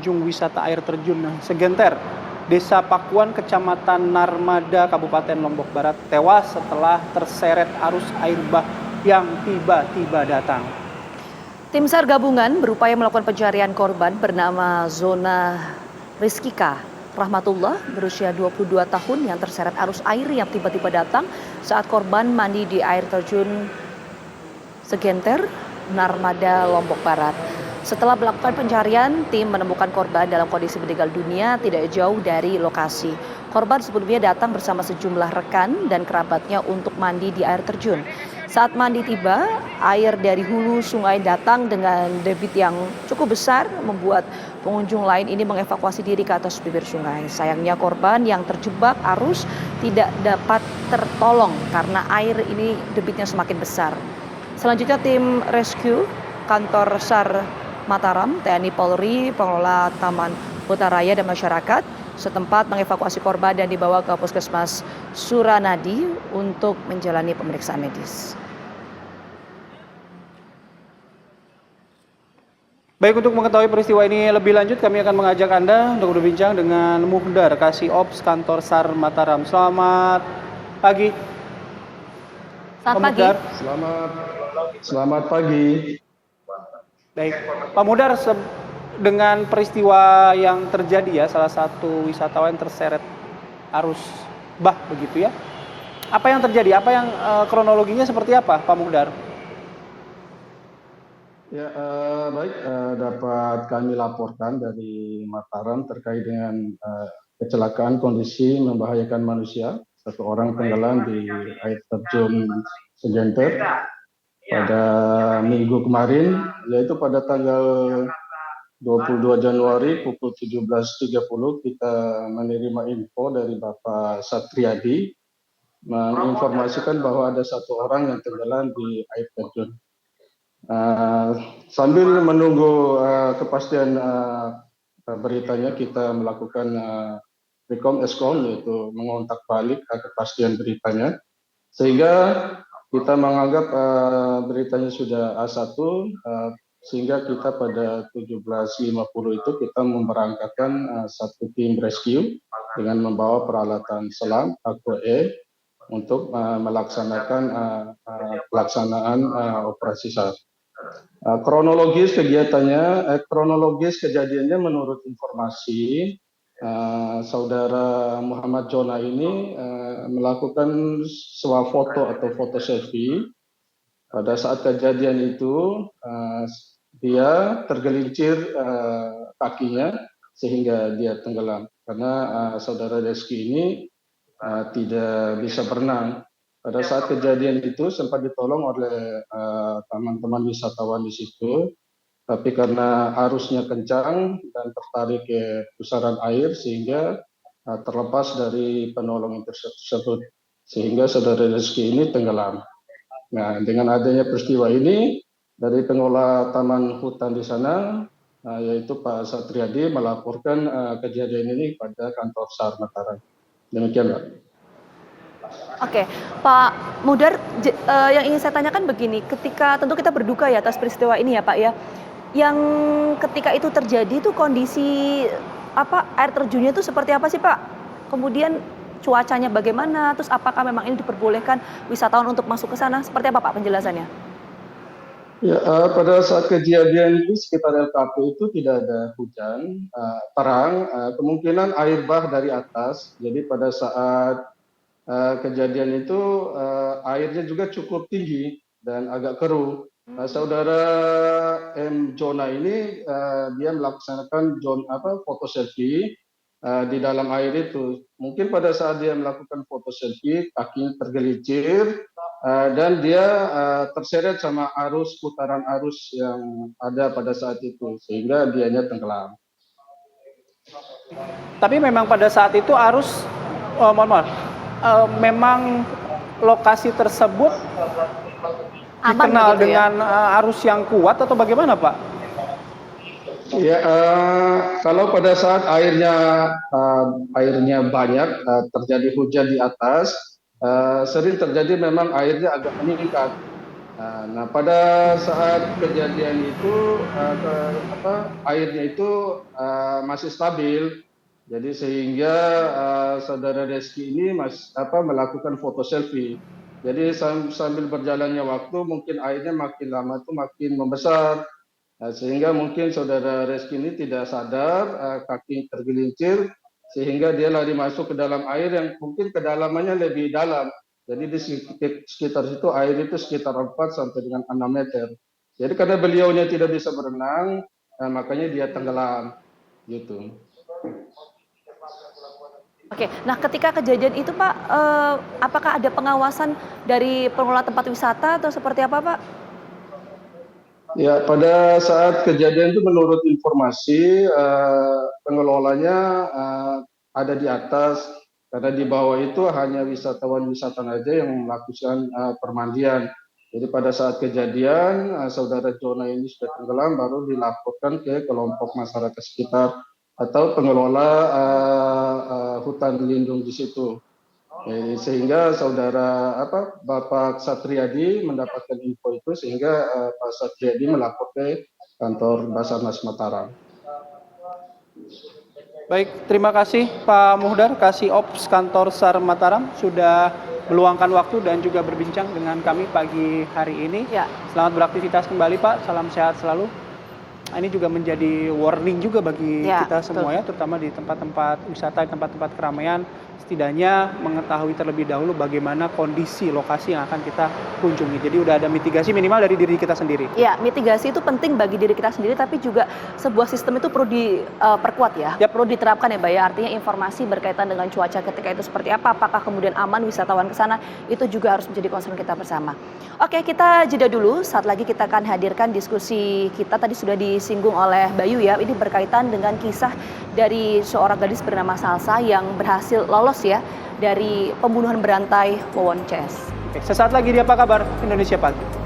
pengunjung wisata air terjun Segenter, Desa Pakuan, Kecamatan Narmada, Kabupaten Lombok Barat, tewas setelah terseret arus air bah yang tiba-tiba datang. Tim SAR gabungan berupaya melakukan pencarian korban bernama Zona Rizkika Rahmatullah berusia 22 tahun yang terseret arus air yang tiba-tiba datang saat korban mandi di air terjun Segenter, Narmada, Lombok Barat. Setelah melakukan pencarian, tim menemukan korban dalam kondisi meninggal dunia tidak jauh dari lokasi. Korban sebelumnya datang bersama sejumlah rekan dan kerabatnya untuk mandi di air terjun. Saat mandi tiba, air dari hulu sungai datang dengan debit yang cukup besar membuat pengunjung lain ini mengevakuasi diri ke atas bibir sungai. Sayangnya korban yang terjebak arus tidak dapat tertolong karena air ini debitnya semakin besar. Selanjutnya tim rescue kantor SAR Mataram, TNI Polri, pengelola Taman Hutaraya dan masyarakat setempat mengevakuasi korban dan dibawa ke Puskesmas Suranadi untuk menjalani pemeriksaan medis. Baik, untuk mengetahui peristiwa ini lebih lanjut, kami akan mengajak Anda untuk berbincang dengan Muhdar, Kasih Ops Kantor SAR Mataram. Selamat pagi. Selamat pagi. Selamat pagi. Baik, Pak Muhdar, dengan peristiwa yang terjadi ya, salah satu wisatawan terseret arus bah begitu ya. Apa yang terjadi? Apa yang kronologinya seperti apa, Pak Muhdar? Ya, baik, dapat kami laporkan dari Mataram terkait dengan kecelakaan kondisi membahayakan manusia. Satu orang tenggelam di air terjun Segenter pada minggu kemarin, yaitu pada tanggal 22 Januari pukul 17.30 kita menerima info dari Bapak Satriadi menginformasikan bahwa ada satu orang yang tenggelam di air terjun. Sambil menunggu kepastian beritanya, kita melakukan Rekom Eskom, yaitu mengontak balik kepastian beritanya, sehingga kita menganggap beritanya sudah A1, sehingga kita pada 17.50 itu kita memberangkatkan satu tim rescue dengan membawa peralatan selam AQE untuk melaksanakan pelaksanaan operasi SAR. Kronologis kejadiannya menurut informasi saudara Muhammad Jona ini melakukan swafoto atau foto selfie. Pada saat kejadian itu dia tergelincir kakinya sehingga dia tenggelam karena saudara Reski ini tidak bisa berenang. Pada saat kejadian itu sempat ditolong oleh teman-teman wisatawan di situ, tapi karena arusnya kencang dan tertarik ke pusaran air sehingga terlepas dari penolong tersebut, sehingga saudara Reski ini tenggelam. Nah, dengan adanya peristiwa ini dari pengelola taman hutan di sana, yaitu Pak Satriadi, melaporkan kejadian ini pada kantor SAR Mataram. Demikian, Pak. Oke, Pak Muhdar, yang ingin saya tanyakan begini, ketika tentu kita berduka ya atas peristiwa ini ya Pak ya, yang ketika itu terjadi itu kondisi air terjunnya itu seperti apa sih Pak? Kemudian cuacanya bagaimana? Terus apakah memang ini diperbolehkan wisatawan untuk masuk ke sana? Seperti apa Pak penjelasannya? Ya, pada saat kejadian itu sekitar LKP itu tidak ada hujan, terang, kemungkinan air bah dari atas. Jadi pada saat kejadian itu airnya juga cukup tinggi dan agak keruh. Saudara M. Jona ini dia melaksanakan foto selfie di dalam air itu. Mungkin pada saat dia melakukan foto selfie kakinya tergelincir dan dia terseret sama putaran arus yang ada pada saat itu sehingga dianya tenggelam. Tapi memang pada saat itu arus memang lokasi tersebut dikenal dengan arus yang kuat atau bagaimana Pak? Ya, kalau pada saat airnya banyak, terjadi hujan di atas, sering terjadi memang airnya agak meningkat. Nah, pada saat kejadian itu airnya itu masih stabil, jadi sehingga saudara Reski ini melakukan foto selfie. Jadi sambil berjalannya waktu, mungkin airnya makin lama itu makin membesar, sehingga mungkin saudara Reski ini tidak sadar, kaki tergelincir, sehingga dia lari masuk ke dalam air yang mungkin kedalamannya lebih dalam. Jadi di sekitar situ air itu sekitar 4 sampai dengan 6 meter. Jadi karena beliaunya tidak bisa berenang, makanya dia tenggelam, gitu. Oke, nah ketika kejadian itu Pak, apakah ada pengawasan dari pengelola tempat wisata atau seperti apa Pak? Ya, pada saat kejadian itu menurut informasi pengelolanya ada di atas, karena di bawah itu hanya wisatawan aja yang melakukan permandian. Jadi pada saat kejadian saudara Jona ini sudah tenggelam, baru dilaporkan ke kelompok masyarakat sekitar atau pengelola hutan lindung di situ. Sehingga saudara Bapak Satriadi mendapatkan info itu, sehingga Pak Satriadi melapor ke kantor Basarnas Mataram. Baik, terima kasih Pak Muhdar, Kasih Ops Kantor SAR Mataram sudah meluangkan waktu dan juga berbincang dengan kami pagi hari ini. Ya. Selamat beraktivitas kembali Pak, salam sehat selalu. Ini juga menjadi warning juga bagi kita semua ya, terutama di tempat-tempat wisata, tempat-tempat keramaian. Setidaknya mengetahui terlebih dahulu bagaimana kondisi lokasi yang akan kita kunjungi. Jadi udah ada mitigasi minimal dari diri kita sendiri. Ya, mitigasi itu penting bagi diri kita sendiri, tapi juga sebuah sistem itu perlu diperkuat ya, perlu diterapkan ya Mbak ya. Artinya informasi berkaitan dengan cuaca ketika itu seperti apa, apakah kemudian aman wisatawan ke sana, itu juga harus menjadi concern kita bersama. Oke, kita jeda dulu, saat lagi kita akan hadirkan diskusi kita, tadi sudah disinggung oleh Bayu ya, ini berkaitan dengan kisah dari seorang gadis bernama Salsa yang berhasil lolos ya dari pembunuhan berantai Wawon CS. Oke, sesaat lagi di Apa Kabar Indonesia Pagi.